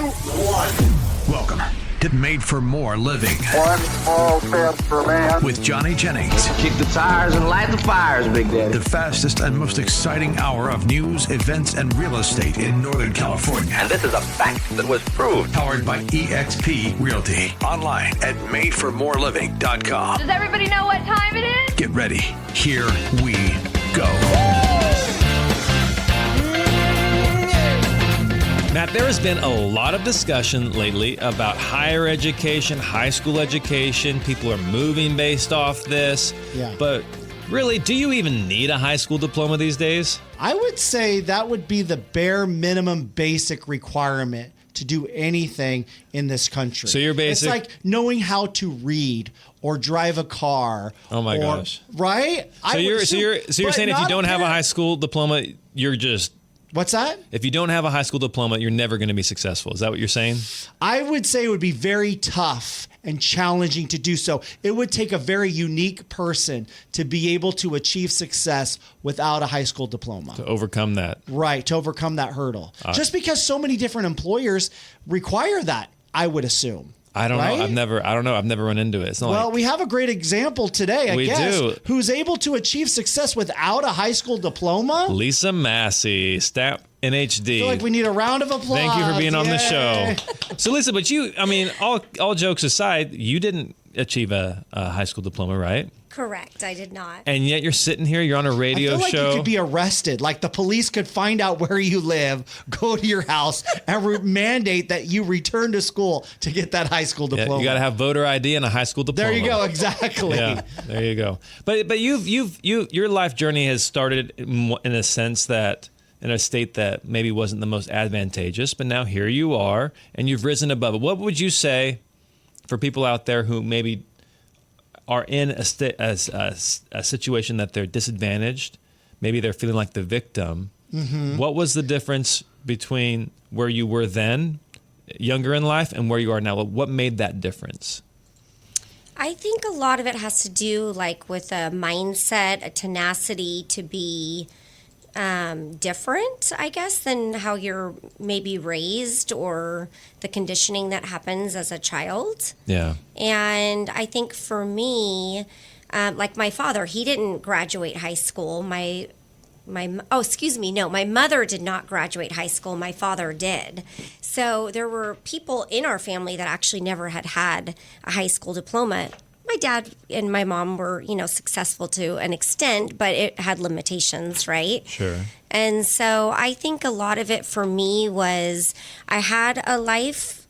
1. Welcome to Made for More Living. One small step for man. With Johnny Jennings. Kick the tires and light the fires, Big Daddy. The fastest and most exciting hour of news, events, and real estate in Northern California. And this is a fact that was proved. Powered by eXp Realty. Online at madeformoreliving.com. Does everybody know what time it is? Get ready. Here we go. Matt, there has been a lot of discussion lately about higher education, high school education. People are moving based off this. Yeah. But really, do you even need a high school diploma these days? I would say that would be the bare minimum basic requirement to do anything in this country. So you're basic. It's like knowing how to read or drive a car. Oh my gosh. Right? So you're saying if you don't have a high school diploma, you're just... What's that? If you don't have a high school diploma, you're never going to be successful. Is that what you're saying? I would say it would be very tough and challenging to do so. It would take a very unique person to be able to achieve success without a high school diploma. To overcome that. Right, to overcome that hurdle. Just because so many different employers require that, I would assume. I don't right? know. I've never run into it. It's not well, we have a great example today, I guess, who's able to achieve success without a high school diploma. Lisa Massey, Snap NHD. I feel like we need a round of applause. Thank you for being on the show. So, Lisa, but all jokes aside, you didn't achieve a high school diploma, right? Correct, I did not. And yet you're sitting here, you're on a radio show. I feel like show. you could be arrested. Like the police could find out where you live, go to your house, and mandate that you return to school to get that high school diploma. You got to have voter ID and a high school diploma. There you go, exactly. Yeah, there you go. But your life journey has started in a sense that in a state that maybe wasn't the most advantageous, but now here you are and you've risen above it. What would you say for people out there who maybe are in a situation that they're disadvantaged, maybe they're feeling like the victim? Mm-hmm. What was the difference between where you were then, younger in life, and where you are now? What made that difference? I think a lot of it has to do with a mindset, a tenacity to be different, I guess, than how you're maybe raised or the conditioning that happens as a child. Yeah. And I think for me, like my father, he didn't graduate high school. My mother did not graduate high school. My father did. So there were people in our family that actually never had a high school diploma. My dad and my mom were, successful to an extent, but it had limitations, right? Sure. And so I think a lot of it for me was I had a life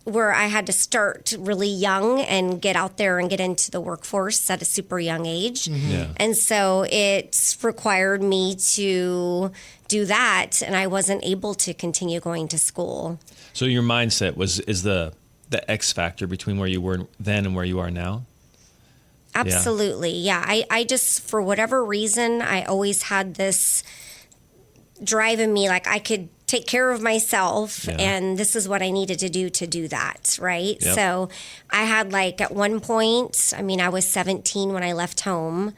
where I had to start really young and get out there and get into the workforce at a super young age. Mm-hmm. Yeah. And so it required me to do that, and I wasn't able to continue going to school. So your mindset is the X factor between where you were then and where you are now? Absolutely. Yeah. I just, for whatever reason, I always had this drive in me, like I could take care of myself, and this is what I needed to do that, right? Yep. So I had at one point, I was 17 when I left home,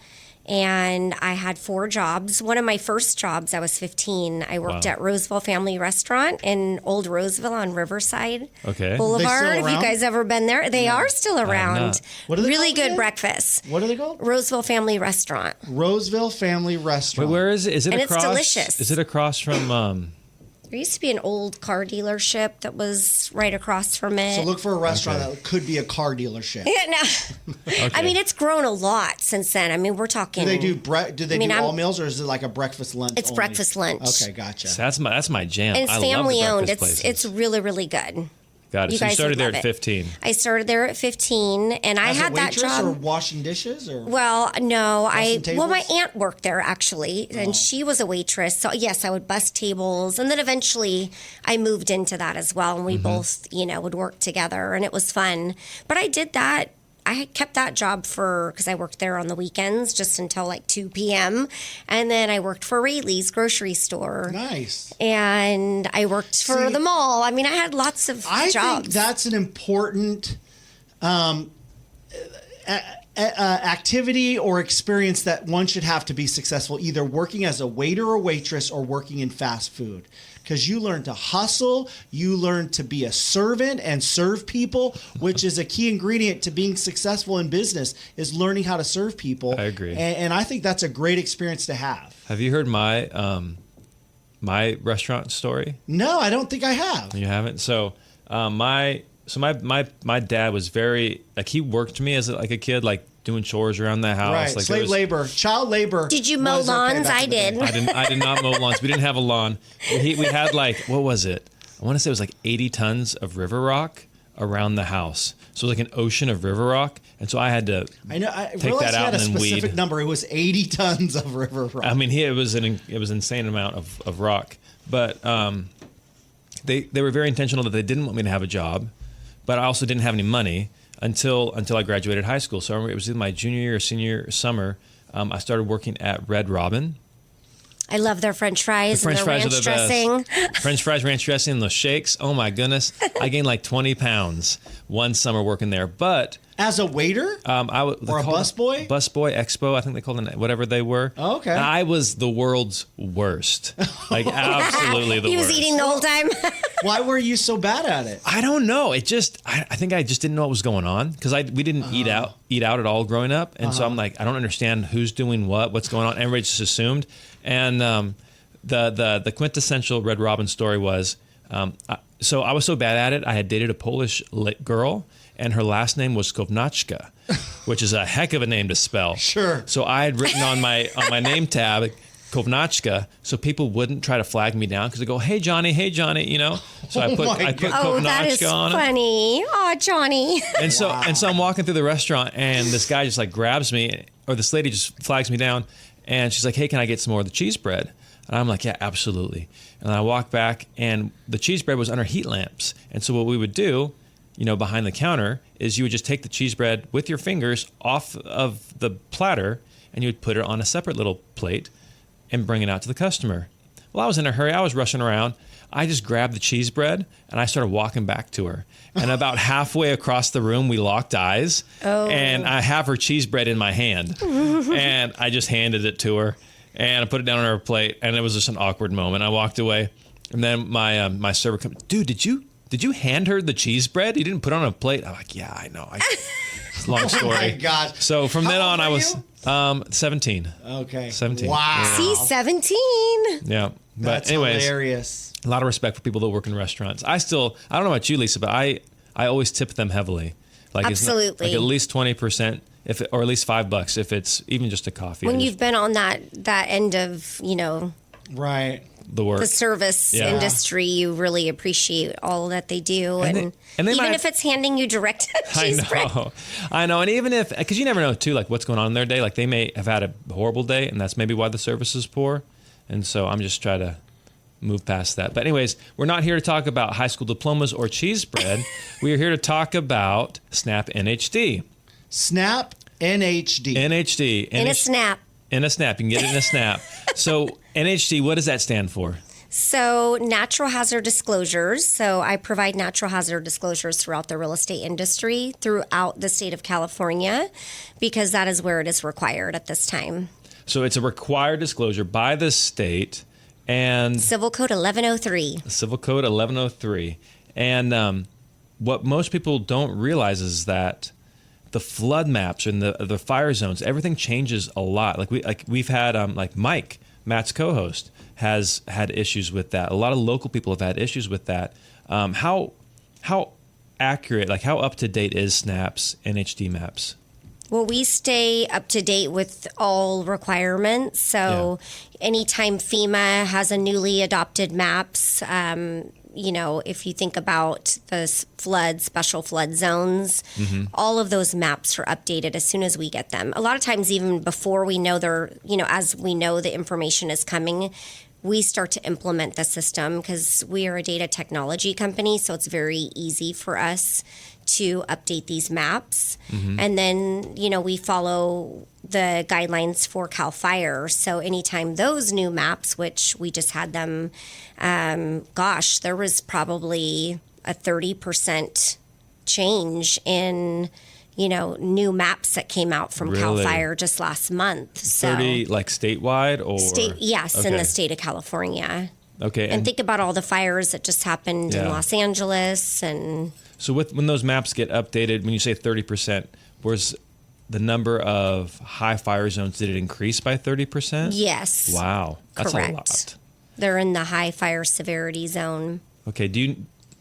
and I had 4 jobs. One of my first jobs, I was 15. I worked at Roseville Family Restaurant in Old Roseville on Riverside Boulevard. Have you guys ever been there? They are still around. What are they really called good again? breakfast. What are they called? Roseville Family Restaurant. Roseville Family Restaurant. Wait, where is it? Is it and across? It's delicious. Is it across from? There used to be an old car dealership that was right across from it. So look for a restaurant that could be a car dealership. Yeah, no. Okay. It's grown a lot since then. We're talking. Do they do all meals, or is it like a breakfast lunch? It's only? breakfast lunch. Okay, gotcha. So that's my jam. And it's I family love the owned. breakfast It's places. really, really good. Got it. So you started there at 15. I started there at 15, and I had that job. Or washing dishes, or well, no, my tables? aunt worked there actually, and she was a waitress. So yes, I would bus tables, and then eventually I moved into that as well, and we both, would work together, and it was fun. But I did that. I kept that job because I worked there on the weekends just until 2 p.m. And then I worked for Rayleigh's grocery store. Nice. And I worked for the mall. I had lots of jobs. I think that's an important activity or experience that one should have to be successful, either working as a waiter or waitress or working in fast food. because you learn to hustle, you learn to be a servant and serve people, which is a key ingredient to being successful in business, is learning how to serve people. I agree. And I think that's a great experience to have. Have you heard my my restaurant story? No, I don't think I have. You haven't? So my dad was very, like, he worked me as a kid, like doing chores around the house. Right, Like slave labor, child labor. Did you mow was okay lawns? back I in the did. day. I did not mow lawns. We didn't have a lawn. We had like, what was it? I want to say it was like 80 tons of river rock around the house. So it was like an ocean of river rock. And so I had to I know. I take realized that you out had a and then specific weed. number. It was 80 tons of river rock. I mean, it was an insane amount of rock. But they were very intentional that they didn't want me to have a job, but I also didn't have any money until I graduated high school. So I remember it was in my junior year or senior summer. I started working at Red Robin. I love their French fries French and their fries are ranch the dressing. best. French fries, ranch dressing, and those shakes. Oh my goodness! I gained like 20 pounds one summer working there. But As a waiter? or a busboy? Busboy, expo, I think they called it, whatever they were. Oh, okay. And I was the world's worst. Like absolutely the He was worst. eating the whole time. Why were you so bad at it? I don't know. It just, I think I just didn't know what was going on because we didn't eat out at all growing up, and so I'm like, I don't understand who's doing what's going on. Everybody just assumed, and the quintessential Red Robin story was, so I was so bad at it. I had dated a Polish girl, and her last name was Kovnachka, which is a heck of a name to spell. Sure. So I had written on my name tab Kovnachka, so people wouldn't try to flag me down because they go, "Hey Johnny, you know." So I put my Kovnachka Oh, that is on it. funny. Oh, Johnny. And so I'm walking through the restaurant, and this guy just like grabs me, or this lady just flags me down, and she's like, "Hey, can I get some more of the cheese bread?" And I'm like, "Yeah, absolutely." And I walk back, and the cheese bread was under heat lamps. And so what we would do, you know, behind the counter, is you would just take the cheese bread with your fingers off of the platter, and you would put it on a separate little plate and bring it out to the customer. Well, I was in a hurry. I was rushing around. I just grabbed the cheese bread and I started walking back to her. And about halfway across the room, we locked eyes. Oh. And I have her cheese bread in my hand. And I just handed it to her. And I put it down on her plate. And it was just an awkward moment. I walked away. And then my server comes, "Dude, did you hand her the cheese bread? You didn't put it on a plate?" I'm like, "Yeah, I know." It's a long story. Oh my gosh. So from then How on, old I were was 17. Okay. 17. Wow. See, 17. Yeah. But That's anyways, hilarious. a lot of respect for people that work in restaurants. I don't know about you, Lisa, but I always tip them heavily. Like Absolutely. Like at least 20%, or at least $5 if it's even just a coffee. When you've been on that end of, you know, Right. the work. the service Yeah. industry, you really appreciate all that they do. And they even might- if it's handing you direct I cheese bread. know. I know. And even if, because you never know too, like what's going on in their day. Like they may have had a horrible day, and that's maybe why the service is poor. And so I'm just trying to move past that. But anyways, we're not here to talk about high school diplomas or cheese bread. We are here to talk about Snap NHD. Snap NHD. NHD. In a snap. In a snap. You can get it in a snap. So NHD, what does that stand for? So, natural hazard disclosures. So, I provide natural hazard disclosures throughout the real estate industry, throughout the state of California, because that is where it is required at this time. So it's a required disclosure by the state and Civil Code 1103. Civil Code 1103. And what most people don't realize is that the flood maps and the fire zones, everything changes a lot. We've had like Mike, Matt's co-host, has had issues with that. A lot of local people have had issues with that. How accurate, like how up to date is Snap's NHD maps? Well, we stay up to date with all requirements. So, anytime FEMA has a newly adopted maps, you know, if you think about the special flood zones, all of those maps are updated as soon as we get them. A lot of times, even before we know as we know the information is coming, we start to implement the system because we are a data technology company. So it's very easy for us to update these maps. And then, you know, we follow the guidelines for Cal Fire. So anytime those new maps, which we just had them, there was probably a 30% change in, you know, new maps that came out from Cal Really? Fire just last month. So 30, like statewide or? in Okay. the state of California. Okay. And think about all the fires that just happened in Yeah. Los Angeles. And So when those maps get updated, when you say 30%, was the number of high fire zones, did it increase by 30%? yes. Wow. That's Correct. a lot. They're in the high fire severity zone. Okay.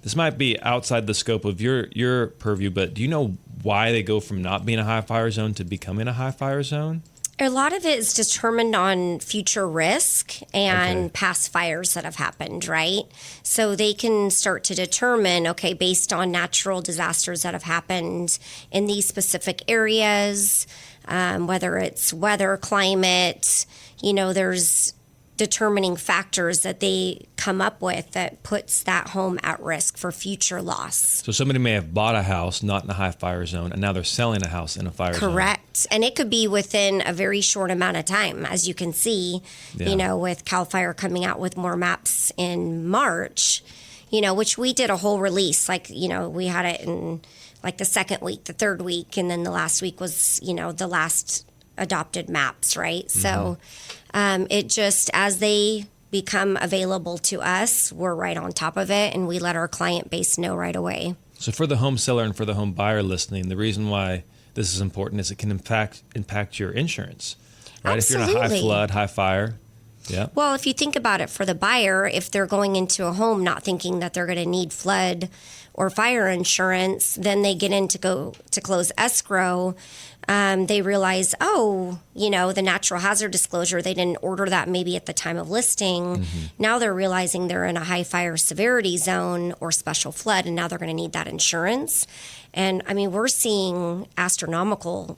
This might be outside the scope of your purview, but do you know why they go from not being a high fire zone to becoming a high fire zone? A lot of it is determined on future risk and Okay. past fires that have happened, right? So they can start to determine, okay, based on natural disasters that have happened in these specific areas, whether it's weather, climate, there's determining factors that they come up with that puts that home at risk for future loss. So somebody may have bought a house not in a high fire zone, and now they're selling a house in a fire zone. Correct. And it could be within a very short amount of time, as you can see, Yeah. with Cal Fire coming out with more maps in March, which we did a whole release. We had it in like the second week, the third week, and then the last week was, the last adopted maps, right? So it just, as they become available to us, we're right on top of it, and we let our client base know right away. So for the home seller and for the home buyer listening, the reason why this is important is it can impact your insurance, right? If you're in a high Absolutely. flood, high fire. Yeah. Well, if you think about it for the buyer, if they're going into a home not thinking that they're going to need flood or fire insurance, then they get in to go to close escrow. They realize, the natural hazard disclosure, they didn't order that maybe at the time of listing. Now they're realizing they're in a high fire severity zone or special flood, and now they're going to need that insurance. And I mean, we're seeing astronomical,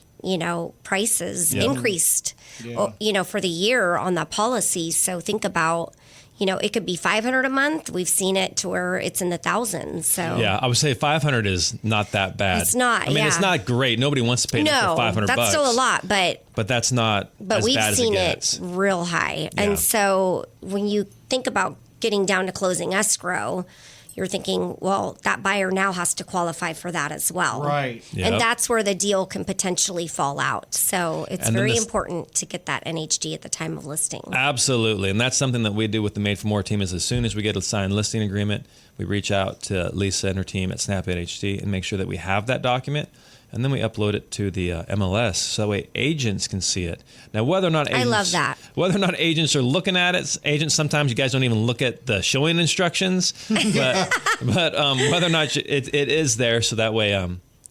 prices increased, for the year on that policy. So think about, it could be $500 a month. We've seen it to where it's in the thousands. So Yeah, I would say 500 is not that bad. It's not, I mean, it's yeah. not great. Nobody wants to pay that no, for 500 that's bucks. still a lot, but But that's not as we've bad seen as it it gets. real high. Yeah. And so when you think about getting down to closing escrow, you're thinking, well, that buyer now has to qualify for that as well. Right. Yep. And that's where the deal can potentially fall out. So it's And then very this- important to get that NHD at the time of listing. Absolutely. And that's something that we do with the Made for More team is as soon as we get a signed listing agreement, we reach out to Lisa and her team at Snap NHD and make sure that we have that document. And then we upload it to the MLS so that way agents can see it. Now, whether or not agents, I love that. Whether or not agents are looking at it, agents sometimes you guys don't even look at the showing instructions, but whether or not it is there, so that way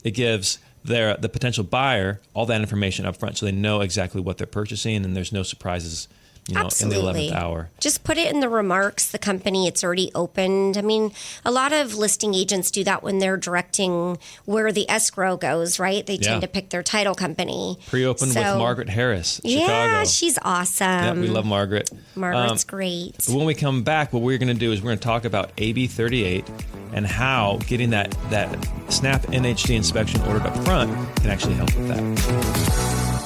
it gives the potential buyer all that information up front, so they know exactly what they're purchasing, and there's no surprises. Absolutely. In the 11th hour. Just put it in the remarks, the company, it's already opened. I mean, a lot of listing agents do that when they're directing where the escrow goes, right? They tend Yeah. to pick their title company. Pre-opened with So- Margaret Harris, Chicago. Yeah, she's awesome. Yeah, we love Margaret. Margaret's great. But when we come back, what we're going to do is we're going to talk about AB 38 and how getting that Snap NHD inspection ordered up front can actually help with that.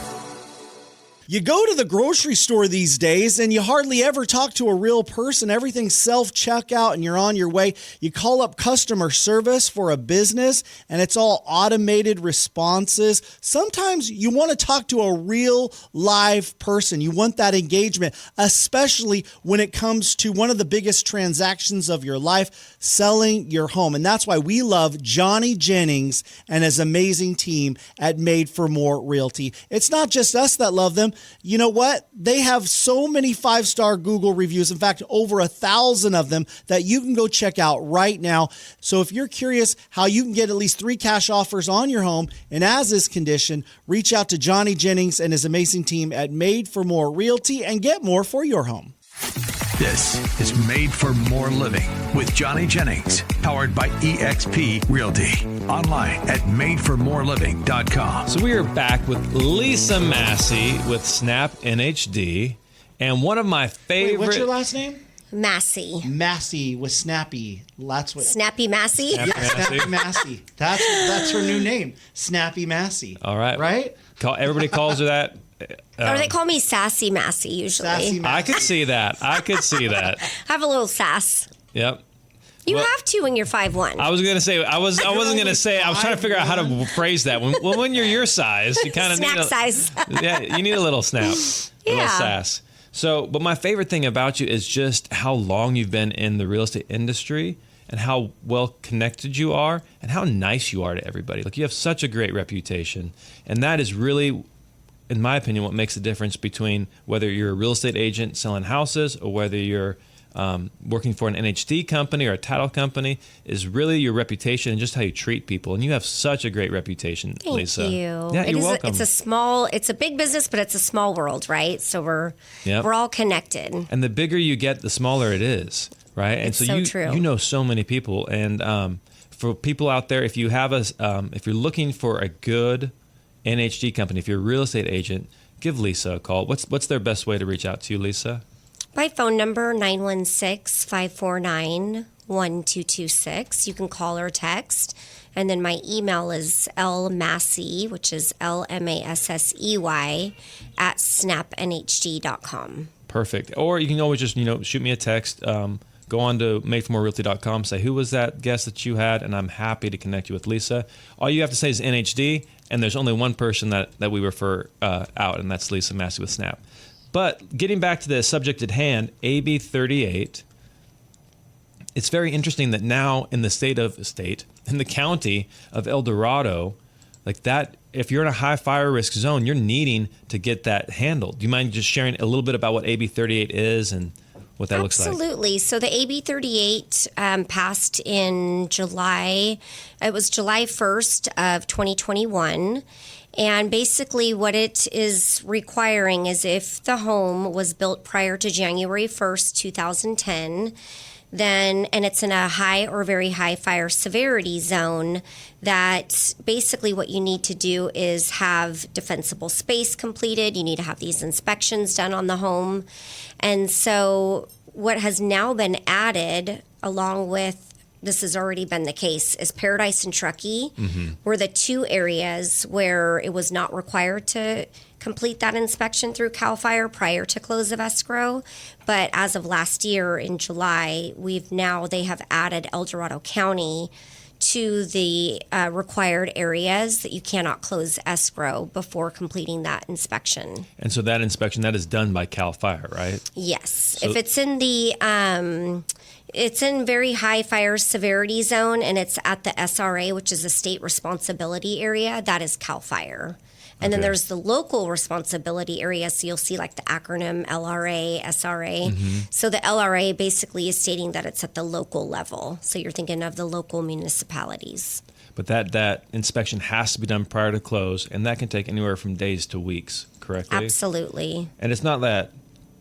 You go to the grocery store these days and you hardly ever talk to a real person. Everything's self-checkout and you're on your way. You call up customer service for a business and it's all automated responses. Sometimes you want to talk to a real live person. You want that engagement, especially when it comes to one of the biggest transactions of your life, selling your home. And that's why we love Johnny Jennings and his amazing team at Made for More Realty. It's not just us that love them. You know what? They have so many 5-star Google reviews. In fact, over 1,000 of them that you can go check out right now. So if you're curious how you can get at least 3 cash offers on your home in as-is condition, reach out to Johnny Jennings and his amazing team at Made for More Realty and get more for your home. This is Made for More Living with Johnny Jennings, powered by eXp Realty. Online at madeformoreliving.com. So we are back with Lisa Massey with Snap NHD, and one of my favorite. Wait, what's your last name? Massey. Massey with Snappy. That's what. Snappy Massey? Yeah, Snappy Massey. That's her new name, Snappy Massey. All right. Right? Everybody calls her that. Or they call me Sassy Massey usually. Sassy Massey. I could see that. Have a little sass. Yep. You Well- have to when you're 5'1". I was gonna say I wasn't gonna say. I was trying to figure out how to phrase that. When you're your size, you kind of Snack need size. you need a little snap, a little Yeah. sass. So, but my favorite thing about you is just how long you've been in the real estate industry and how well connected you are and how nice you are to everybody. Like, you have such a great reputation. And that is really, in my opinion, what makes the difference between whether you're a real estate agent selling houses or whether you're working for an NHD company or a title company, is really your reputation and just how you treat people. And you have such a great reputation, Lisa. Thank you. Yeah, you're welcome. It's a big business, but it's a small world, right? So we're all connected. And the bigger you get, the smaller it is, right? And It's so true. You know so many people. And for people out there, if you have if you're looking for a good NHD company, if you're a real estate agent, give Lisa a call. What's their best way to reach out to you, Lisa? My phone number, 916-549-1226. You can call or text. And then my email is lmassey, which is LMASSEY, at snapnhd.com. Perfect. Or you can always just, shoot me a text. Go on to madeformorerealty.com, say, who was that guest that you had? And I'm happy to connect you with Lisa. All you have to say is NHD, and there's only one person that we refer out, and that's Lisa Massey with Snap. But getting back to the subject at hand, AB 38, it's very interesting that now in the in the county of El Dorado, like that, if you're in a high fire risk zone, you're needing to get that handled. Do you mind just sharing a little bit about what AB 38 is and what that looks like? Absolutely. So the AB 38 passed in July. It was July 1st of 2021. And basically what it is requiring is if the home was built prior to January 1st, 2010, and it's in a high or very high fire severity zone, that basically what you need to do is have defensible space completed. You need to have these inspections done on the home. And so what has now been added, along with, this has already been the case, is Paradise and Truckee were the two areas where it was not required to complete that inspection through Cal Fire prior to close of escrow. But as of last year in July, they have added El Dorado County to the required areas that you cannot close escrow before completing that inspection. And so that inspection, that is done by Cal Fire, right? Yes. So if it's in the it's in very high fire severity zone and it's at the SRA, which is a state responsibility area, that is Cal Fire. And then there's the local responsibility area. So you'll see like the acronym LRA, SRA. So the LRA basically is stating that it's at the local level. So you're thinking of the local municipalities. But that inspection has to be done prior to close, and that can take anywhere from days to weeks, correctly? Absolutely. And it's not that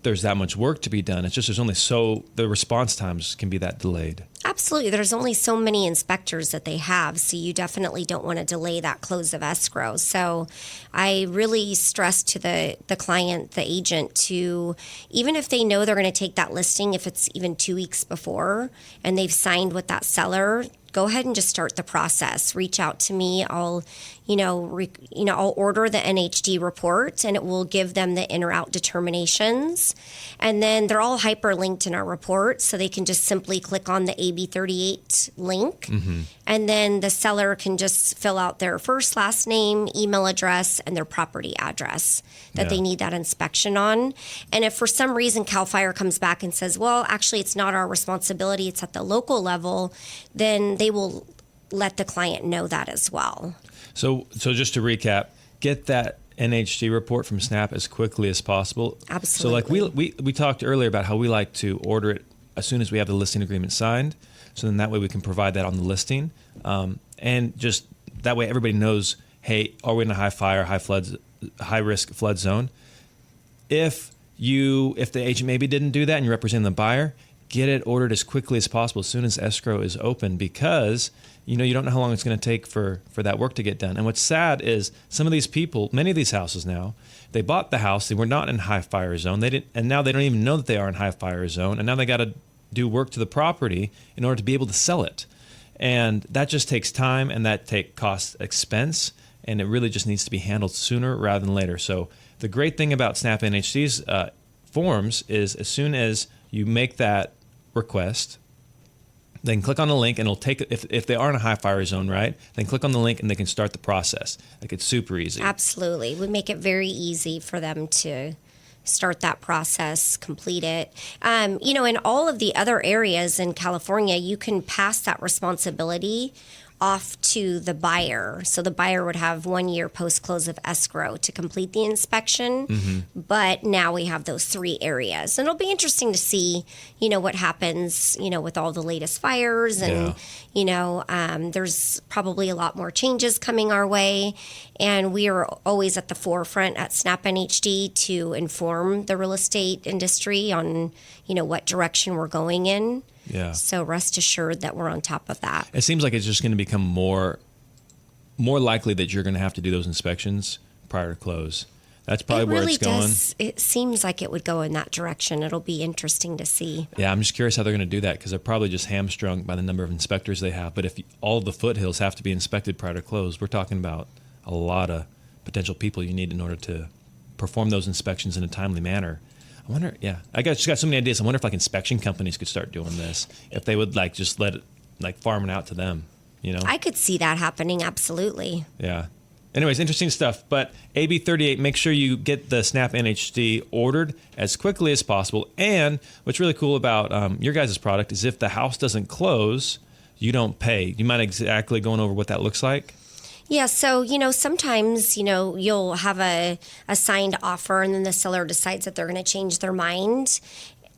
there's that much work to be done. It's just the response times can be that delayed. Absolutely. There's only so many inspectors that they have, so you definitely don't want to delay that close of escrow. So I really stress to the client, the agent, to, even if they know they're going to take that listing, if it's even 2 weeks before and they've signed with that seller, go ahead and just start the process. Reach out to me. I'll order the NHD report, and it will give them the in or out determinations. And then they're all hyperlinked in our report, so they can just simply click on the AB 38 link, and then the seller can just fill out their first, last name, email address, and their property address that they need that inspection on. And if for some reason Cal Fire comes back and says, well, actually it's not our responsibility, it's at the local level, then they will let the client know that as well. So just to recap, get that NHD report from Snap as quickly as possible. Absolutely. So like we talked earlier about how we like to order it as soon as we have the listing agreement signed. So then that way we can provide that on the listing. And just that way everybody knows, hey, are we in a high fire, high risk flood zone? If the agent maybe didn't do that and you're representing the buyer, get it ordered as quickly as possible as soon as escrow is open, because you don't know how long it's going to take for that work to get done. And what's sad is some of these people, many of these houses now, they bought the house, they were not in high fire zone, and now they don't even know that they are in high fire zone, and now they got to do work to the property in order to be able to sell it. And that just takes time, and that costs expense, and it really just needs to be handled sooner rather than later. So the great thing about Snap NHD's forms is as soon as you make that request, they can click on the link, and it'll take, if they are in a high fire zone, right, then click on the link and they can start the process. Like, it's super easy. Absolutely. We make it very easy for them to start that process, complete it. In all of the other areas in California, you can pass that responsibility off to the buyer. So the buyer would have 1 year post-close of escrow to complete the inspection. But now we have those 3 areas. And it'll be interesting to see, what happens, with all the latest fires. And, there's probably a lot more changes coming our way. And we are always at the forefront at Snap NHD to inform the real estate industry on, what direction we're going in. Yeah. So rest assured that we're on top of that. It seems like it's just going to become more likely that you're going to have to do those inspections prior to close. That's probably where it's going. It seems like it would go in that direction. It'll be interesting to see. Yeah, I'm just curious how they're going to do that because they're probably just hamstrung by the number of inspectors they have. But if all the foothills have to be inspected prior to close, we're talking about a lot of potential people you need in order to perform those inspections in a timely manner. I wonder, I just got so many ideas. I wonder if inspection companies could start doing this, if they would just let it farm it out to them, I could see that happening, absolutely. Yeah. Anyways, interesting stuff. But AB 38, make sure you get the Snap NHD ordered as quickly as possible. And what's really cool about your guys' product is if the house doesn't close, you don't pay. Do you mind exactly going over what that looks like? Yeah, so, sometimes, you'll have a signed offer and then the seller decides that they're going to change their mind.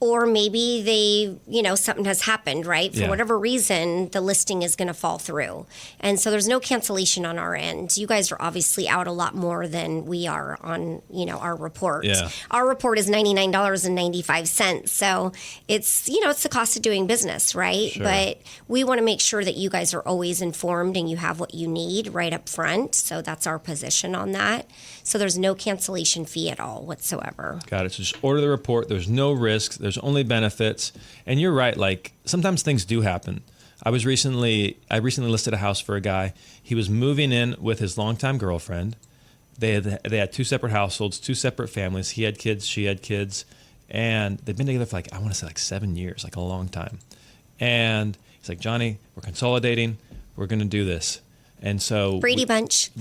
Or maybe they, something has happened, right? For whatever reason, the listing is going to fall through. And so there's no cancellation on our end. You guys are obviously out a lot more than we are on, our report. Yeah. Our report is $99.95. So it's, it's the cost of doing business, right? Sure. But we want to make sure that you guys are always informed and you have what you need right up front. So that's our position on that. So there's no cancellation fee at all whatsoever. Got it. So just order the report. There's no risk. There's only benefits. And you're right. Sometimes things do happen. I recently listed a house for a guy. He was moving in with his longtime girlfriend. They had 2 separate households, 2 separate families. He had kids. She had kids. And they've been together for I want to say 7 years, a long time. And he's like, Johnny, we're consolidating. We're going to do this. And so Brady Bunch,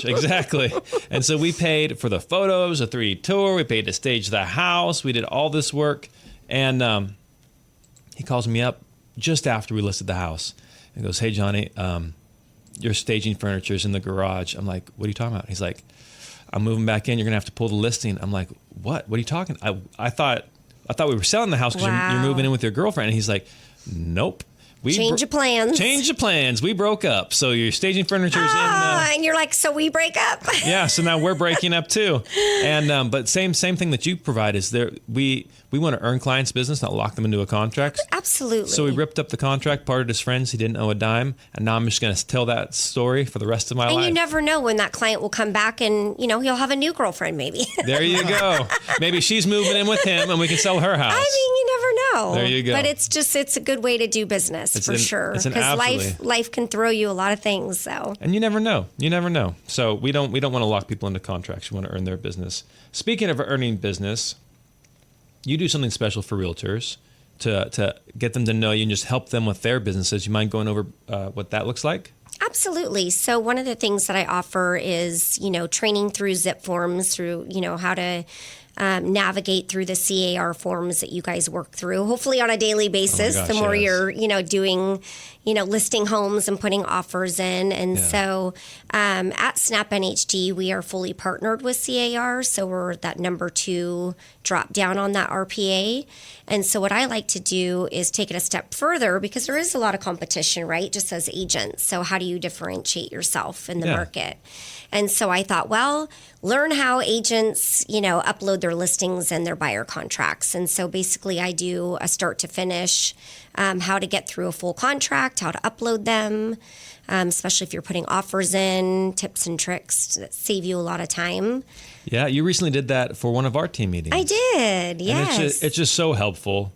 exactly. And so we paid for the photos, a 3D tour. We paid to stage the house. We did all this work. And he calls me up just after we listed the house and goes, hey, Johnny, your staging furniture's in the garage. I'm like, what are you talking about? He's like, I'm moving back in. You're going to have to pull the listing. I'm like, what? What are you talking? I thought we were selling the house because you're moving in with your girlfriend. And he's like, nope. Change of plans. Change of plans. We broke up. So your staging furniture's in and you're like, so we break up? Yeah, so now we're breaking up too. And but same thing that you provide is there we want to earn clients' business, not lock them into a contract. Absolutely. So we ripped up the contract, parted his friends, he didn't owe a dime, and now I'm just going to tell that story for the rest of my life. And you never know when that client will come back and, he'll have a new girlfriend maybe. There you go. Maybe she's moving in with him and we can sell her house. You never know. There you go. But it's a good way to do business for sure. Because life can throw you a lot of things. So. And you never know. So we don't want to lock people into contracts. We want to earn their business. Speaking of earning business, you do something special for realtors to get them to know you and just help them with their businesses. You mind going over what that looks like? Absolutely. So one of the things that I offer is, training through zip forms, through, how to navigate through the CAR forms that you guys work through, hopefully on a daily basis. The more you're, doing, listing homes and putting offers in. And so at Snap NHD, we are fully partnered with CAR. So we're that number 2 drop down on that RPA. And so what I like to do is take it a step further because there is a lot of competition, right? Just as agents. So how do you differentiate yourself in the market? And so I thought, well, learn how agents, upload their listings and their buyer contracts. And so basically I do a start to finish, how to get through a full contract, how to upload them, especially if you're putting offers in, tips and tricks that save you a lot of time. Yeah, you recently did that for one of our team meetings. I did, yes. And it's just so helpful.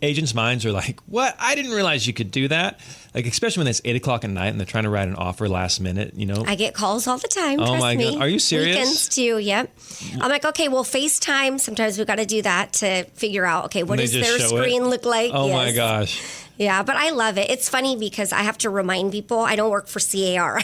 Agents' minds are like, what? I didn't realize you could do that. Especially when it's 8 o'clock at night and they're trying to write an offer last minute, I get calls all the time. Trust my me. God. Are you serious? Weekends too, yep. I'm like, okay, well, FaceTime. Sometimes we've got to do that to figure out, okay, what does their screen look like? Oh my gosh. Yeah, but I love it. It's funny because I have to remind people I don't work for CAR.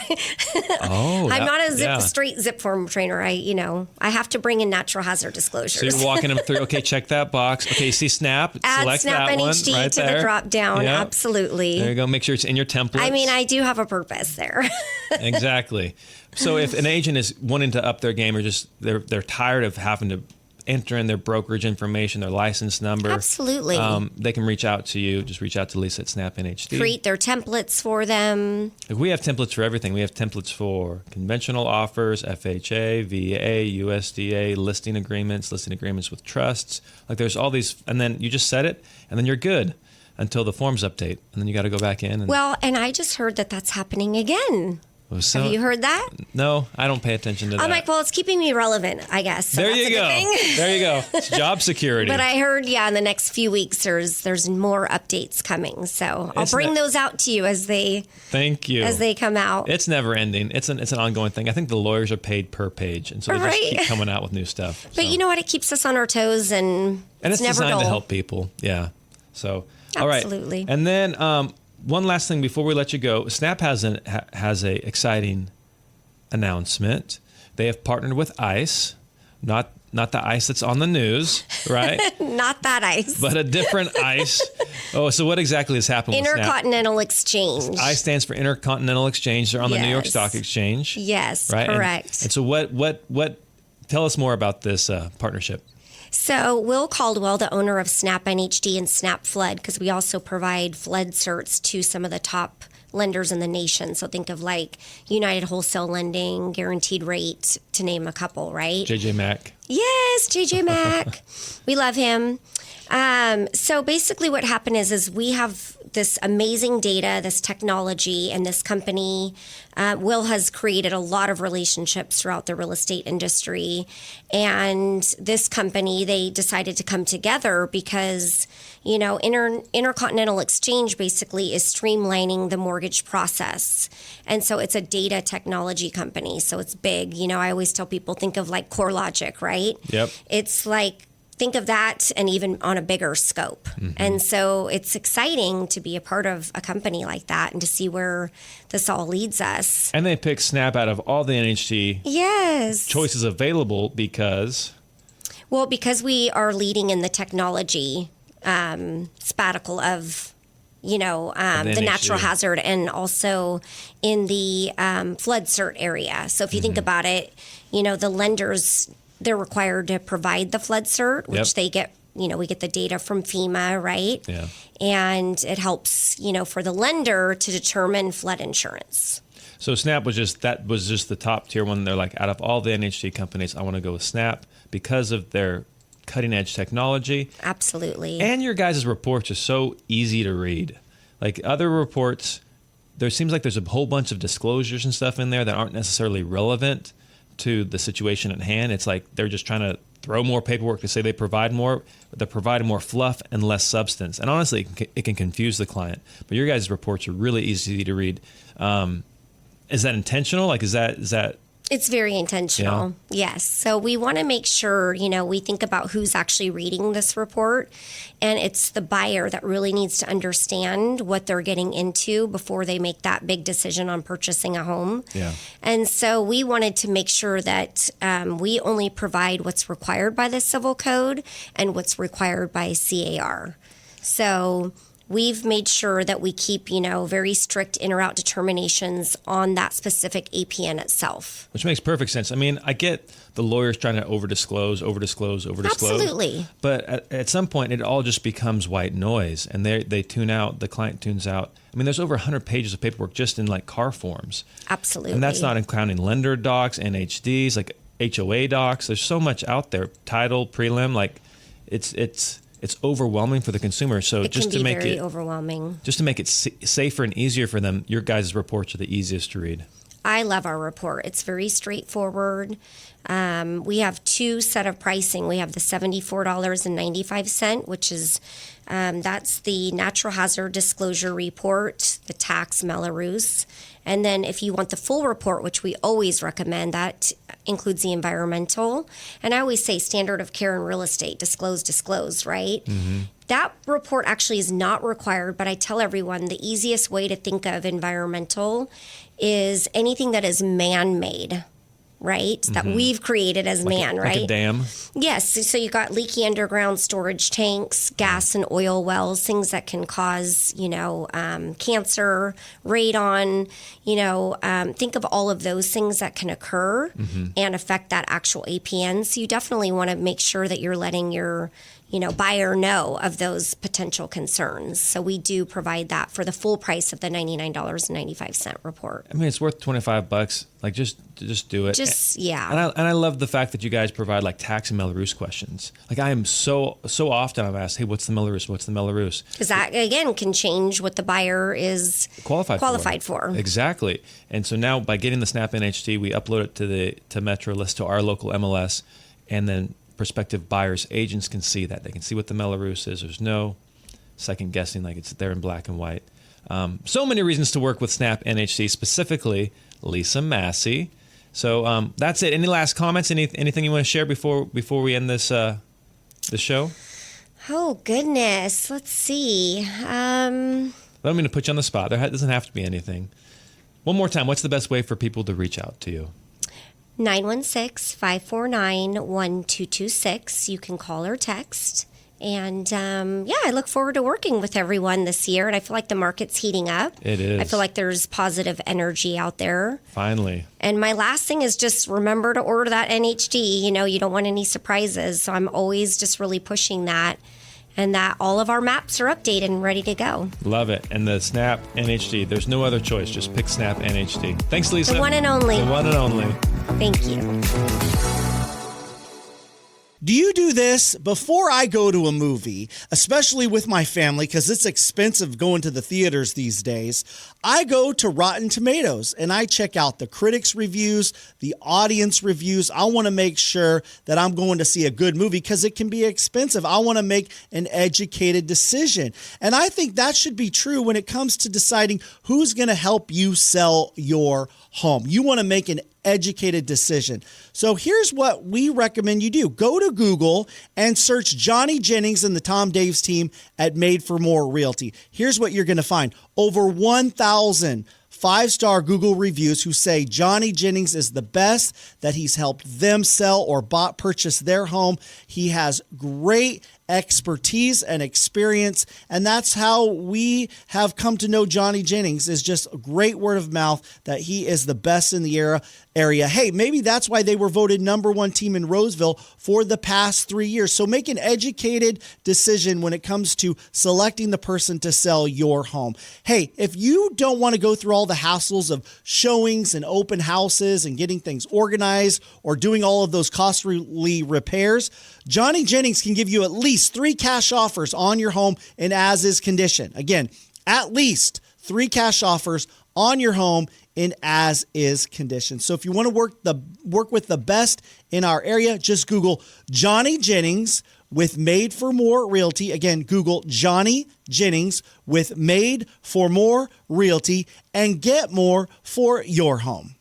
I'm not a straight zip form trainer. I have to bring in natural hazard disclosures. So you're walking them through, okay, check that box. Okay, see Snap, add select Snap that NHD one right to there. the drop down. Yep. Absolutely. There you go. Make sure it's in your template. I mean, I do have a purpose there. Exactly. So if an agent is wanting to up their game or just they're tired of having to enter in their brokerage information, their license number. Absolutely. They can reach out to you. Just reach out to Lisa at Snap NHD. Create their templates for them. We have templates for everything. We have templates for conventional offers, FHA, VA, USDA, listing agreements with trusts. Like there's all these, and then you just set it, and then you're good until the forms update, and then you got to go back in. Well, and I just heard that that's happening again. So, have you heard that? No, I don't pay attention to that. I'm like, well, it's keeping me relevant, I guess. So there that's you a good go. thing. There you go. It's job security. But I heard, in the next few weeks, there's more updates coming. So I'll bring those out to you as they come out. It's never ending. It's an ongoing thing. I think the lawyers are paid per page, and so they just keep coming out with new stuff. But you know what? It keeps us on our toes, and it's never designed dull. to help people. Yeah. So Absolutely. All right. And then one last thing before we let you go, Snap has a exciting announcement. They have partnered with ICE, not the ICE that's on the news, right? Not that ICE, but a different ICE. Oh, so what exactly has happened? Intercontinental Exchange. ICE stands for Intercontinental Exchange. They're on the New York Stock Exchange. Yes, right? correct. And so what? Tell us more about this partnership. So Will Caldwell, the owner of Snap NHD and Snap Flood, because we also provide flood certs to some of the top lenders in the nation. So think of like United Wholesale Lending, Guaranteed Rate, to name a couple, right? JJ Mack. Yes, JJ Mack. We love him. So basically what happened is we have this amazing data, this technology, and this company, Will has created a lot of relationships throughout the real estate industry. And this company, they decided to come together because, Intercontinental Exchange basically is streamlining the mortgage process. And so it's a data technology company. So it's big. I always tell people, think of like CoreLogic, right? Yep. It's like, think of that and even on a bigger scope. Mm-hmm. And so it's exciting to be a part of a company like that and to see where this all leads us. And they picked Snap out of all the NHD choices available because we are leading in the technology spaticle of the natural hazard and also in the flood cert area. So if you think about it, the lenders, they're required to provide the flood cert, which they get, we get the data from FEMA, right? Yeah. And it helps, for the lender to determine flood insurance. So Snap was just the top tier one. They're like, out of all the NHD companies, I want to go with Snap because of their cutting edge technology. Absolutely. And your guys' reports are so easy to read. Like other reports, there seems like there's a whole bunch of disclosures and stuff in there that aren't necessarily relevant to the situation at hand. It's like they're just trying to throw more paperwork to say they provide more, but they're providing more fluff and less substance. And honestly, it can confuse the client. But your guys' reports are really easy to read. Is that intentional? Like, is that? It's very intentional. Yeah. Yes. So we want to make sure, we think about who's actually reading this report. And it's the buyer that really needs to understand what they're getting into before they make that big decision on purchasing a home. Yeah. And so we wanted to make sure that we only provide what's required by the Civil Code and what's required by CAR. So we've made sure that we keep, very strict in or out determinations on that specific APN itself. Which makes perfect sense. I mean, I get the lawyers trying to over-disclose. Absolutely. But at some point, it all just becomes white noise, and they tune out, the client tunes out. I mean, there's over 100 pages of paperwork just in, like, car forms. Absolutely. And that's not counting lender docs, NHDs, like HOA docs. There's so much out there. Title, prelim, like, it's overwhelming for the consumer. So it just can to be make very it overwhelming. Just to make it safer and easier for them, your guys' reports are the easiest to read. I love our report. It's very straightforward. We have two set of pricing. We have the $74.95, which is That's the natural hazard disclosure report, the tax Melrose. And then if you want the full report, which we always recommend, that includes the environmental. And I always say standard of care in real estate, disclose, right? That report actually is not required, but I tell everyone the easiest way to think of environmental is anything that is man-made, right? That we've created as man, right? Like a dam? Yes. So you got leaky underground storage tanks, gas and oil wells, things that can cause, cancer, radon, think of all of those things that can occur and affect that actual APN. So you definitely want to make sure that you're letting your buyer know of those potential concerns. So we do provide that for the full price of the $99.95 report. I mean, it's worth $25. Like, just do it. Yeah. And I love the fact that you guys provide like tax and Melrose questions. Like, I am so often I'm asked, hey, what's the Melrose? What's the Melrose? Because that again can change what the buyer is qualified for. Exactly. And so now by getting the Snap NHD, we upload it to Metro List, to our local MLS, and then prospective buyers, agents can see that. They can see what the Melrose is. There's no second guessing, like it's there in black and white. So many reasons to work with Snap NHD, specifically Lisa Massey. So that's it. Any last comments? Anything you want to share before we end this the show? Oh goodness, let's see. I don't mean to put you on the spot. There doesn't have to be anything. One more time, what's the best way for people to reach out to you? 916-549-1226. You can call or text. And I look forward to working with everyone this year. And I feel like the market's heating up. It is. I feel like there's positive energy out there. Finally. And my last thing is just remember to order that NHD. You don't want any surprises. So I'm always just really pushing that. And that all of our maps are updated and ready to go. Love it. And the Snap NHD, there's no other choice. Just pick Snap NHD. Thanks, Lisa. The one and only. The one and only. Thank you. Do you do this before I go to a movie, especially with my family, because it's expensive going to the theaters these days? I go to Rotten Tomatoes and I check out the critics' reviews, the audience reviews. I want to make sure that I'm going to see a good movie because it can be expensive. I want to make an educated decision. And I think that should be true when it comes to deciding who's going to help you sell your home. You want to make an educated decision. So here's what we recommend you do. Go to Google and search Johnny Jennings and the Tom Daves team at Made for More Realty. Here's what you're going to find. Over 1,000 five-star Google reviews who say Johnny Jennings is the best, that he's helped them sell or purchase their home. He has great expertise and experience, and that's how we have come to know Johnny Jennings, is just a great word of mouth that he is the best in the area. Hey, maybe that's why they were voted #1 team in Roseville for the past 3 years. So make an educated decision when it comes to selecting the person to sell your home. Hey, if you don't want to go through all the hassles of showings and open houses and getting things organized or doing all of those costly repairs, Johnny Jennings can give you at least 3 cash offers on your home in as-is condition. Again, at least 3 cash offers on your home in as-is condition. So if you want to work with the best in our area, just Google Johnny Jennings with Made for More Realty. Again, Google Johnny Jennings with Made for More Realty and get more for your home.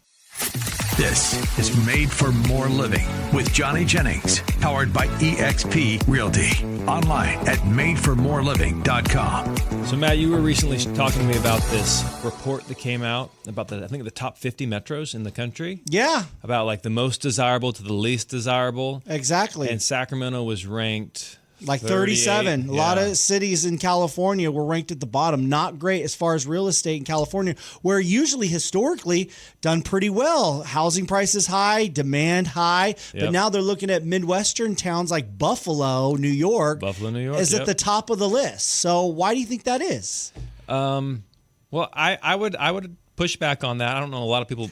This is Made for More Living with Johnny Jennings, powered by eXp Realty. Online at madeformoreliving.com. So, Matt, you were recently talking to me about this report that came out about the top 50 metros in the country. Yeah. About like the most desirable to the least desirable. Exactly. And Sacramento was ranked like 37. Yeah. A lot of cities in California were ranked at the bottom. Not great as far as real estate in California, where usually historically done pretty well. Housing prices high, demand high. But now they're looking at Midwestern towns like Buffalo, New York. Is at the top of the list. So why do you think that is? Well, I would push back on that. I don't know. A lot of people.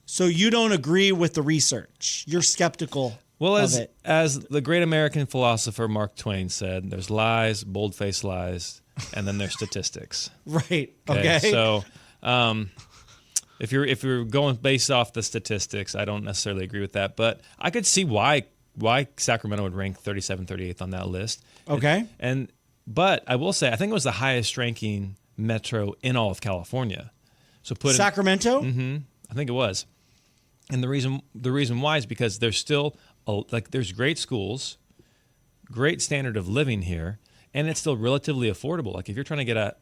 So you don't agree with the research. You're skeptical. Well, as the great American philosopher Mark Twain said, there's lies, bold-faced lies, and then there's statistics. Right. Okay. So, if you're going based off the statistics, I don't necessarily agree with that, but I could see why Sacramento would rank 37th, 38th on that list. Okay. And But I will say, I think it was the highest ranking metro in all of California. So Sacramento? I think it was. And the reason why is because there's still there's great schools, great standard of living here, and it's still relatively affordable. Like if you're trying to get a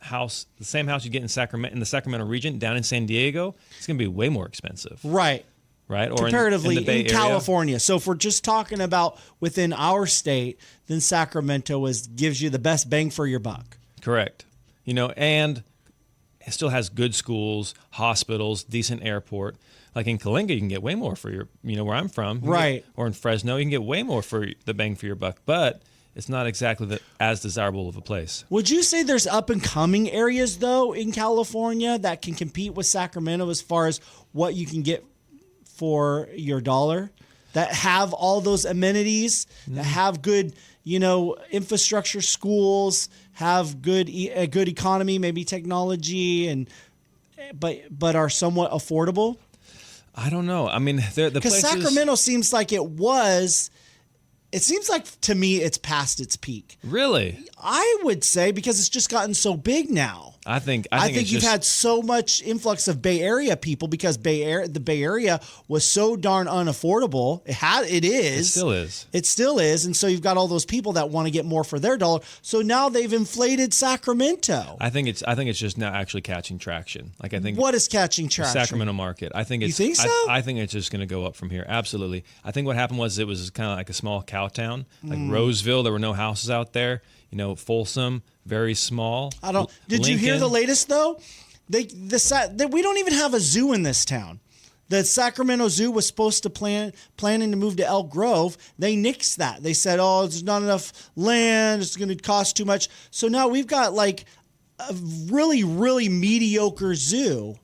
house, the same house you get in the Sacramento region down in San Diego, it's going to be way more expensive. Right. Or comparatively in the Bay Area. California. So if we're just talking about within our state, then Sacramento gives you the best bang for your buck. Correct. And it still has good schools, hospitals, decent airport. Like in Kalinga, you can get way more for your, where I'm from. Right. Or in Fresno, you can get way more for the bang for your buck. But it's not exactly as desirable of a place. Would you say there's up and coming areas, though, in California that can compete with Sacramento as far as what you can get for your dollar, that have all those amenities, that have good, infrastructure, schools, have a good economy, maybe technology, but are somewhat affordable? I don't know. I mean, the because Sacramento seems like it seems like to me it's past its peak. Really? I would say because it's just gotten so big now. I think you've had so much influx of Bay Area people because the Bay Area was so darn unaffordable. It still is. And so you've got all those people that want to get more for their dollar. So now they've inflated Sacramento. I think it's just now actually catching traction. What is catching traction? The Sacramento market. I think it's. You think so? I think it's just going to go up from here. Absolutely. I think what happened was it was kind of like a small cow town, like Roseville. There were no houses out there. Folsom, very small. Did you hear the latest though? We don't even have a zoo in this town. The Sacramento Zoo was supposed to planning to move to Elk Grove. They nixed that. They said, there's not enough land. It's going to cost too much. So now we've got like a really, really mediocre zoo.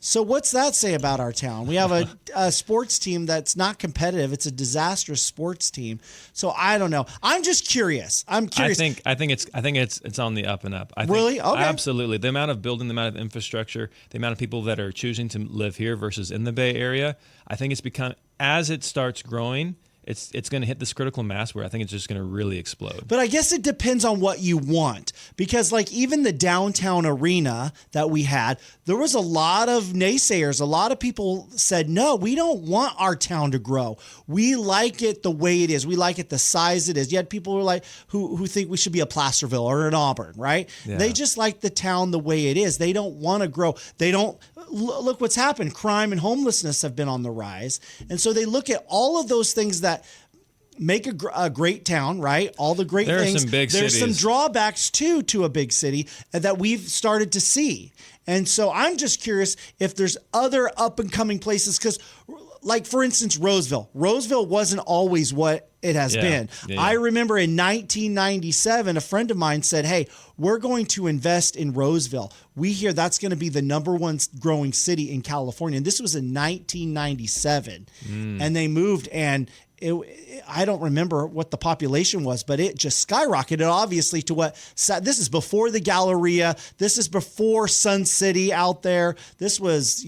So what's that say about our town? We have a sports team that's not competitive. It's a disastrous sports team. So I don't know. I'm just curious. I think it's on the up and up. Really? Okay. Absolutely. The amount of building, the amount of infrastructure, the amount of people that are choosing to live here versus in the Bay Area. I think it's become, as it starts growing, it's going to hit this critical mass where I think it's just going to really explode. But I guess it depends on what you want, because like even the downtown arena that we had, there was a lot of naysayers. A lot of people said, no, we don't want our town to grow. We like it the way it is. We like it the size it is. You had people who think we should be a Placerville or an Auburn, right? Yeah. They just like the town the way it is. They don't want to grow. They don't look what's happened. Crime and homelessness have been on the rise. And so they look at all of those things that make a great town, right? All the great things. There's some drawbacks too to a big city that we've started to see. And so I'm just curious if there's other up and coming places, because like for instance, Roseville wasn't always what it has been. Yeah. I remember in 1997, a friend of mine said, hey, we're going to invest in Roseville. We hear that's going to be the number one growing city in California. And this was in 1997. And they moved, and I don't remember what the population was, but it just skyrocketed, obviously, to this is before the Galleria. This is before Sun City out there. This was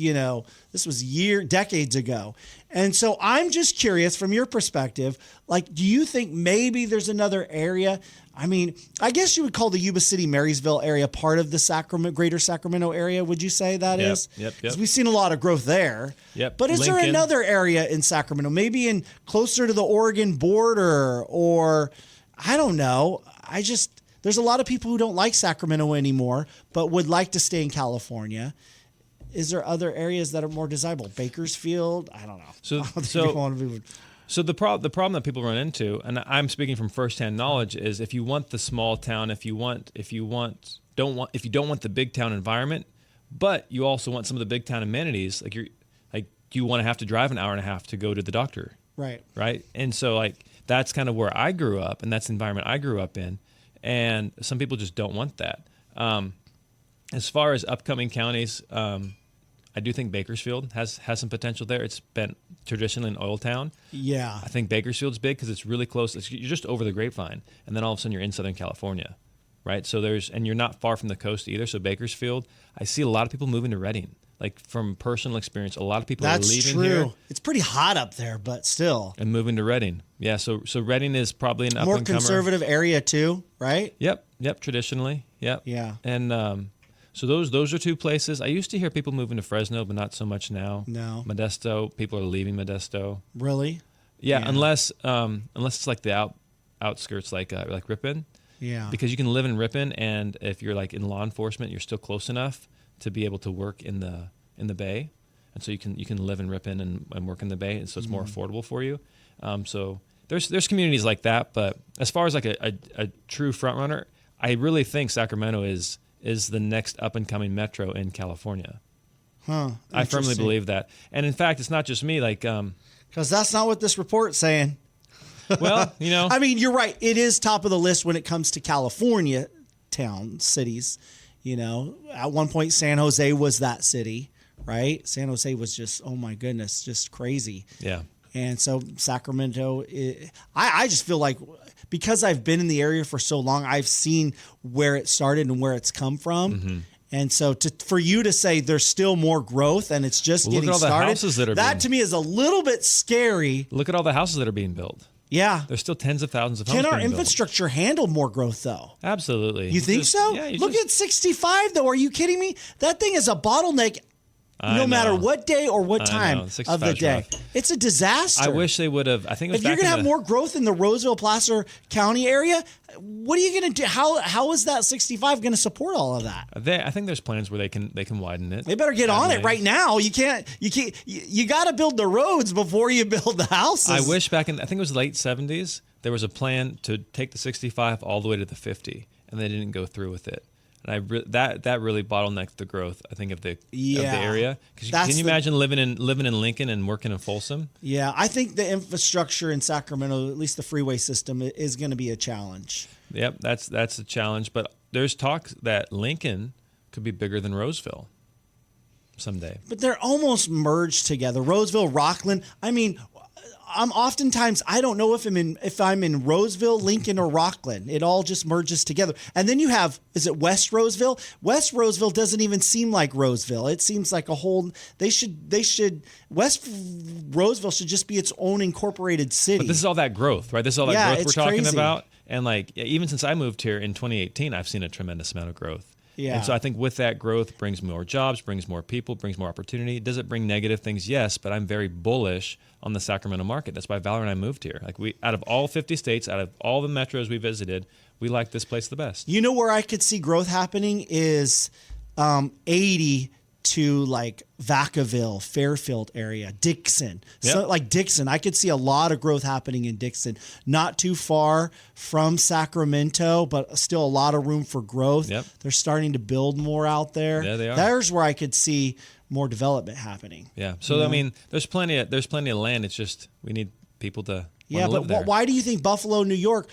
decades ago. And so I'm just curious from your perspective, like, do you think maybe there's another area? I mean, I guess you would call the Yuba City, Marysville area part of the greater Sacramento area. Would you say that is? Yep. Because we've seen a lot of growth there. Yep. But is there another area in Sacramento, maybe closer to the Oregon border, or I don't know. There's a lot of people who don't like Sacramento anymore, but would like to stay in California. Is there other areas that are more desirable? Bakersfield? I don't know. So the problem that people run into, and I'm speaking from firsthand knowledge, is if you want the small town, if you don't want the big town environment, but you also want some of the big town amenities, do you want to have to drive an hour and a half to go to the doctor? Right. And so that's kind of where I grew up, and that's the environment I grew up in, and some people just don't want that. As far as upcoming counties, I do think Bakersfield has some potential there. It's been traditionally an oil town. Yeah. I think Bakersfield's big because it's really close. You're just over the grapevine, and then all of a sudden you're in Southern California, right? So and you're not far from the coast either. So Bakersfield, I see a lot of people moving to Redding. like from personal experience, a lot of people That's are leaving true. here It's pretty hot up there, but still. and moving to Redding. Yeah, so Redding is probably an More up-and-comer. conservative area too, right? Yep, traditionally. Yep. Yeah. And so those are two places. I used to hear people moving to Fresno, but not so much now. No. Modesto, people are leaving Modesto. Really? Yeah, Yeah. unless it's like the outskirts, like Ripon. Yeah. Because you can live in Ripon, and if you're like in law enforcement, you're still close enough to be able to work in the Bay, and so you can live in Ripon and work in the Bay, and so it's more affordable for you. So there's communities like that, but as far as like a true front runner, I really think Sacramento is the next up and coming metro in California. Huh. I firmly Interesting. believe that, and in fact, it's not just me. Like, Because that's not what this report's saying. well, you know, I mean, you're right. It is top of the list when it comes to California towns, cities. You know, at one point, San Jose was that city, right? San Jose was just, oh my goodness, just crazy. yeah. And so Sacramento, I just feel like because I've been in the area for so long, I've seen where it started and where it's come from. Mm-hmm. And so for you to say there's still more growth and it's just Well, look getting at all the started, houses that are to me is a little bit scary. Look at all the houses that are being built. Yeah. There's still tens of thousands of homes Can our being built. infrastructure handle more growth, though? Absolutely. You think so? Yeah. Look at 65, though. Are you kidding me? That thing is a bottleneck no matter what day or what time of the 65 's day. rough. It's a disaster. I wish they would have. I think it was If you're back going to in have the- more growth in the Roseville, Placer County area, what are you going to do? How is that 65 going to support all of that? I think there's plans where they can widen it. They better get on it Add right lanes. now. You got to build the roads before you build the houses. I wish back in, I think it was late 70s, there was a plan to take the 65 all the way to the 50, and they didn't go through with it. And that really bottlenecked the growth, I think, of the area. Because can you imagine living in Lincoln and working in Folsom? Yeah, I think the infrastructure in Sacramento, at least the freeway system, is going to be a challenge. Yep, that's a challenge. But there's talk that Lincoln could be bigger than Roseville someday. But they're almost merged together. Roseville, Rockland. I mean, I don't know if I'm in Roseville, Lincoln, or Rockland. It all just merges together. And then you have, is it West Roseville? West Roseville doesn't even seem like Roseville. It seems like a whole. West Roseville should just be its own incorporated city. But this is all that growth, right? This is all that growth it's we're talking crazy. about. And like, even since I moved here in 2018, I've seen a tremendous amount of growth. Yeah. And so I think with that growth brings more jobs, brings more people, brings more opportunity. Does it bring negative things? Yes, but I'm very bullish on the Sacramento market. That's why Valerie and I moved here. Like out of all 50 states, out of all the metros we visited, we like this place the best. You know where I could see growth happening is 80 to like Vacaville, Fairfield area, Dixon. So Yep. like Dixon, I could see a lot of growth happening in Dixon. Not too far from Sacramento, but still a lot of room for growth. Yep. They're starting to build more out there. Yeah, they are. There's where I could see more development happening. Yeah. So I mean, there's plenty of land. It's just we need people to Yeah, live but there. why do you think Buffalo, New York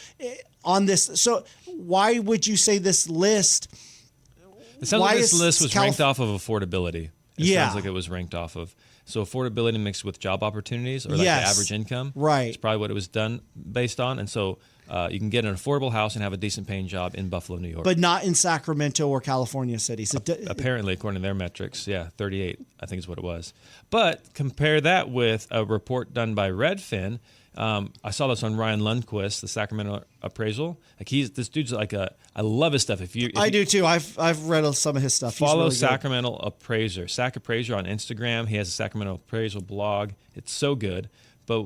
on this? So why would you say this list? It sounds Why like this is list was ranked off of affordability. It Yeah. sounds like it was ranked off of. So affordability mixed with job opportunities or like Yes. the average income. Right. It's probably what it was done based on. And so you can get an affordable house and have a decent paying job in Buffalo, New York. But not in Sacramento or California cities. Apparently, according to their metrics, 38, I think is what it was. But compare that with a report done by Redfin. I saw this on Ryan Lundquist, the Sacramento appraisal. Like this dude's like I love his stuff. If I do too. I've read some of his stuff. He's follow really good. Sacramento Appraiser, Sac Appraiser on Instagram. He has a Sacramento Appraisal blog. It's so good. But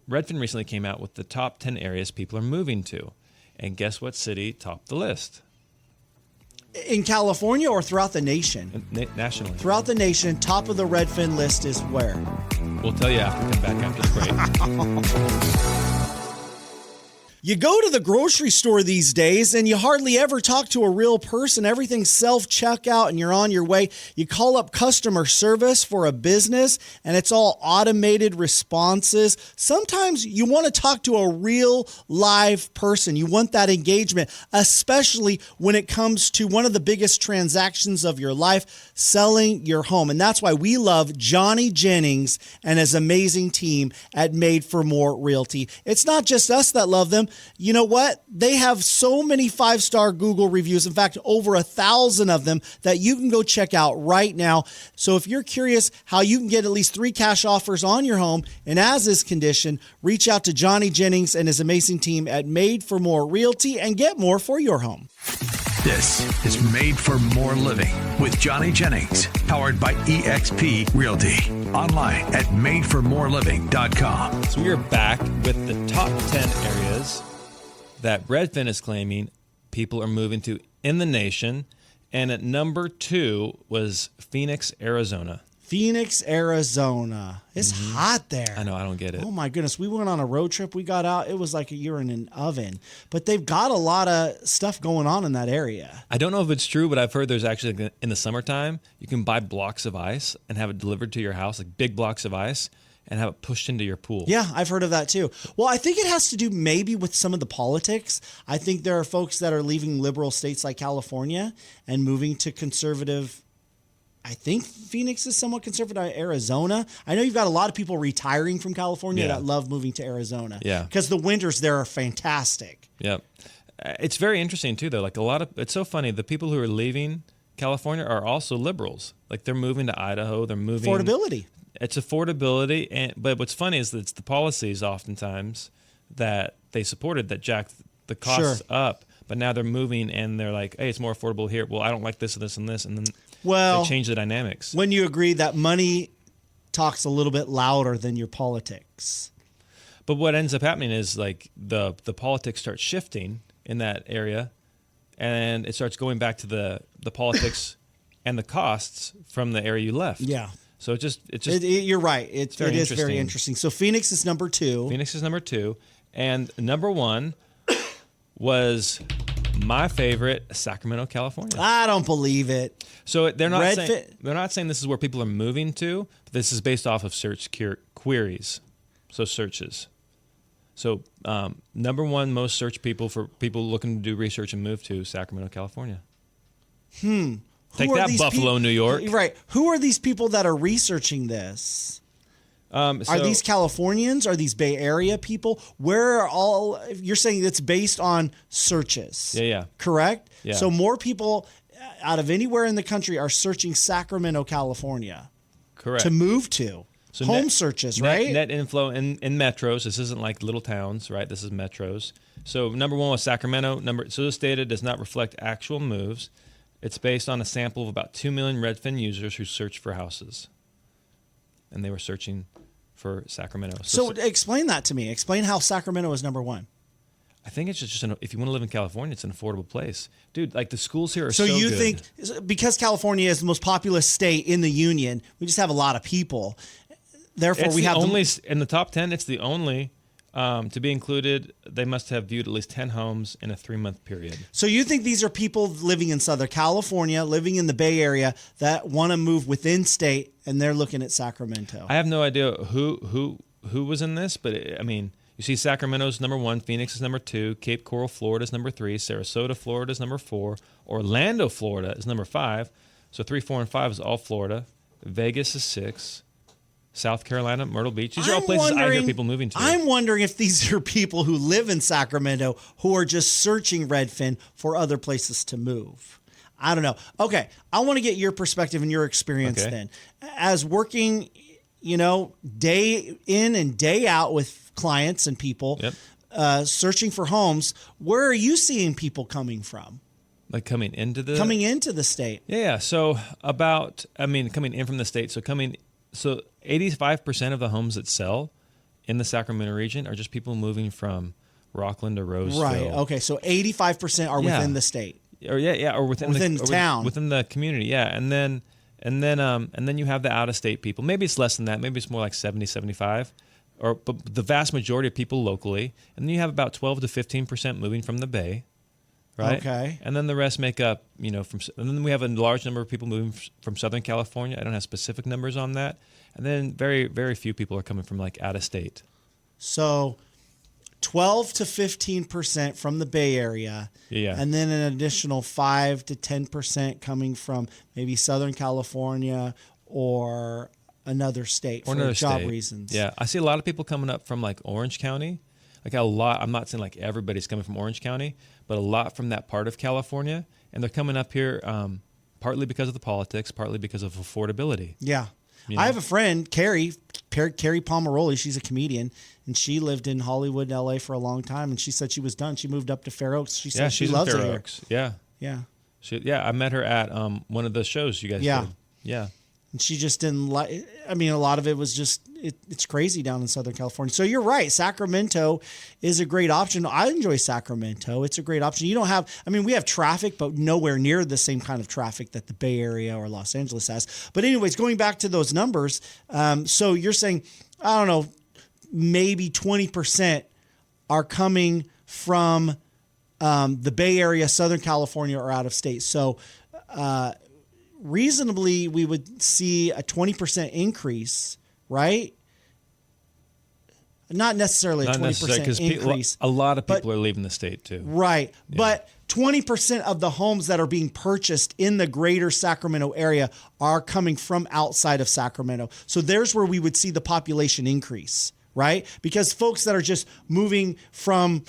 Redfin recently came out with the top 10 areas people are moving to, and guess what city topped the list? In California or throughout the nation? Nationally. Throughout the nation, top of the Redfin list is where? We'll tell you after we come back after the break. You go to the grocery store these days and you hardly ever talk to a real person. Everything's self-checkout and you're on your way. You call up customer service for a business and it's all automated responses. Sometimes you want to talk to a real live person. You want that engagement, especially when it comes to one of the biggest transactions of your life, selling your home. And that's why we love Johnny Jennings and his amazing team at Made for More Realty. It's not just us that love them. You know what? They have so many 5-star Google reviews. In fact, over 1,000 of them that you can go check out right now. So if you're curious how you can get at least 3 cash offers on your home in as-is condition, reach out to Johnny Jennings and his amazing team at Made for More Realty and get more for your home. This is Made for More Living with Johnny Jennings, powered by eXp Realty. Online at madeformoreliving.com. So we are back with the top 10 areas that Redfin is claiming people are moving to in the nation. And at number 2 was Phoenix, Arizona. Phoenix, Arizona. It's hot there. I know, I don't get it. Oh my goodness. We went on a road trip. We got out. It was like you're in an oven. But they've got a lot of stuff going on in that area. I don't know if it's true, but I've heard there's actually, in the summertime, you can buy blocks of ice and have it delivered to your house, like big blocks of ice, and have it pushed into your pool. Yeah, I've heard of that too. Well, I think it has to do maybe with some of the politics. I think there are folks that are leaving liberal states like California and moving to conservative. I think Phoenix is somewhat conservative. Arizona. I know you've got a lot of people retiring from California that love moving to Arizona. Yeah. Because the winters there are fantastic. Yep. It's very interesting too, though. Like it's so funny. The people who are leaving California are also liberals. Like they're moving to Idaho. They're moving. Affordability. It's affordability. But what's funny is that it's the policies oftentimes that they supported that jacked the costs up. But now they're moving and they're like, hey, it's more affordable here. Well, I don't like this and this and this. And then they change the dynamics. When you agree that money talks a little bit louder than your politics. But what ends up happening is like the politics starts shifting in that area, and it starts going back to the politics and the costs from the area you left. Yeah. So you're right. It is very very interesting. So Phoenix is number 2. Phoenix is number 2, and number 1 was my favorite, Sacramento, California. I don't believe it. So they're not saying this is where people are moving to. But this is based off of search queries, so searches. So number 1 most searched people for people looking to do research and move to Sacramento, California. Take that, Buffalo, New York. Right. Who are these people that are researching this? Are these Californians? Are these Bay Area people? Where are all? You're saying it's based on searches. Yeah. Correct? Yeah. So more people out of anywhere in the country are searching Sacramento, California. Correct. To move to. So home searches, right? Net inflow in metros. This isn't like little towns, right? This is metros. So number 1 was Sacramento. So this data does not reflect actual moves. It's based on a sample of about 2 million Redfin users who searched for houses. And they were searching for Sacramento. So explain that to me. Explain how Sacramento is number 1. I think it's just if you want to live in California, it's an affordable place. Dude, like the schools here are so good. So you think because California is the most populous state in the union, we just have a lot of people. Therefore, it's we have in the top 10, it's the only to be included. They must have viewed at least 10 homes in a 3-month period. So you think these are people living in Southern California, living in the Bay Area that want to move within state, and they're looking at Sacramento? I have no idea who was in this, but I mean, you see Sacramento's number 1, Phoenix is number 2, Cape Coral, Florida is number 3, Sarasota, Florida is number 4, Orlando, Florida is number 5. So 3, 4, and 5 is all Florida. Vegas is 6. South Carolina, Myrtle Beach. These are all places I hear people moving to. I'm wondering if these are people who live in Sacramento who are just searching Redfin for other places to move. I don't know. Okay, I want to get your perspective and your experience then. As working, day in and day out with clients and people, searching for homes, where are you seeing people coming from? Like coming into the state? Yeah. So coming in from the state. So 85% of the homes that sell in the Sacramento region are just people moving from Rockland to Roseville. Right. Okay. So 85% are within the state. Or within town, within the community. Yeah. And then you have the out-of-state people. Maybe it's less than that. Maybe it's more like 70, 75. But the vast majority of people locally. And then you have about 12 to 15% moving from the Bay. Right. Okay. And then the rest make up, and then we have a large number of people moving from Southern California. I don't have specific numbers on that. And then very, very few people are coming from like out of state. So 12 to 15% from the Bay Area. Yeah. And then an additional 5 to 10% coming from maybe Southern California or another state for job reasons. Yeah. I see a lot of people coming up from like Orange County. like a lot. I'm not saying like everybody's coming from Orange County, but a lot from that part of California, and they're coming up here partly because of the politics, partly because of affordability. Yeah. You know? I have a friend, Carrie Pomeroli. She's a comedian, and she lived in Hollywood, LA for a long time, and she said she was done. She moved up to Fair Oaks. She said she loves it here. Yeah. Yeah. I met her at one of the shows you guys did. Yeah. And she just didn't like, I mean, a lot of it was just, it's crazy down in Southern California. So you're right. Sacramento is a great option. I enjoy Sacramento. It's a great option. You don't have, I mean, we have traffic, but nowhere near the same kind of traffic that the Bay Area or Los Angeles has. But anyways, going back to those numbers. So you're saying, I don't know, maybe 20% are coming from the Bay Area, Southern California, or out of state. So, reasonably, we would see a 20% increase, right? Not necessarily a 20% increase. A lot of people are leaving the state too. Right. Yeah. But 20% of the homes that are being purchased in the greater Sacramento area are coming from outside of Sacramento. So there's where we would see the population increase, right? Because folks that are just moving from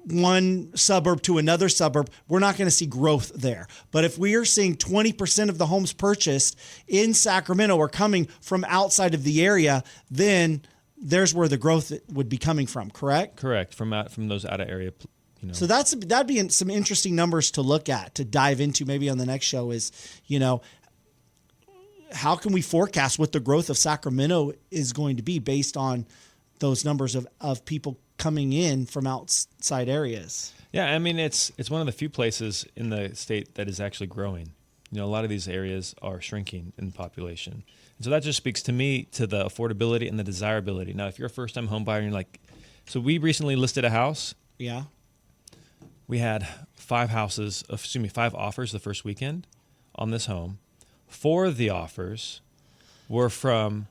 one suburb to another suburb, we're not going to see growth there. But if we are seeing 20% of the homes purchased in Sacramento are coming from outside of the area, then there's where the growth would be coming from, correct? Correct. From those out of area, you know. So that'd be some interesting numbers to look at, to dive into maybe on the next show is, you know, how can we forecast what the growth of Sacramento is going to be based on those numbers of people coming in from outside areas? Yeah, I mean, it's one of the few places in the state that is actually growing. You know, a lot of these areas are shrinking in population. And so that just speaks to me to the affordability and the desirability. Now, if you're a first-time home buyer and you're like, so we recently listed a house. Yeah. We had 5 offers the first weekend on this home. 4 of the offers were from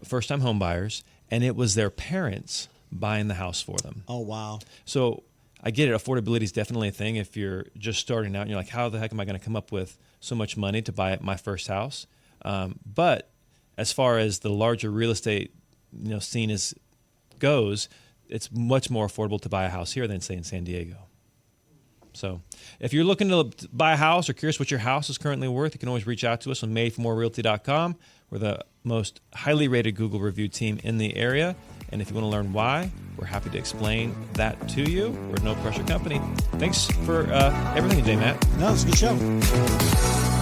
first-time home buyers, and it was their parents buying the house for them. Oh, wow. So I get it. Affordability is definitely a thing. If you're just starting out and you're like, how the heck am I going to come up with so much money to buy my first house? But as far as the larger real estate, you know, scene goes, it's much more affordable to buy a house here than, say, in San Diego. So if you're looking to buy a house or curious what your house is currently worth, you can always reach out to us on madeformorerealty.com. We're the most highly rated Google review team in the area. And if you want to learn why, we're happy to explain that to you. We're a no pressure company. Thanks for everything today, Matt. No, it's a good show.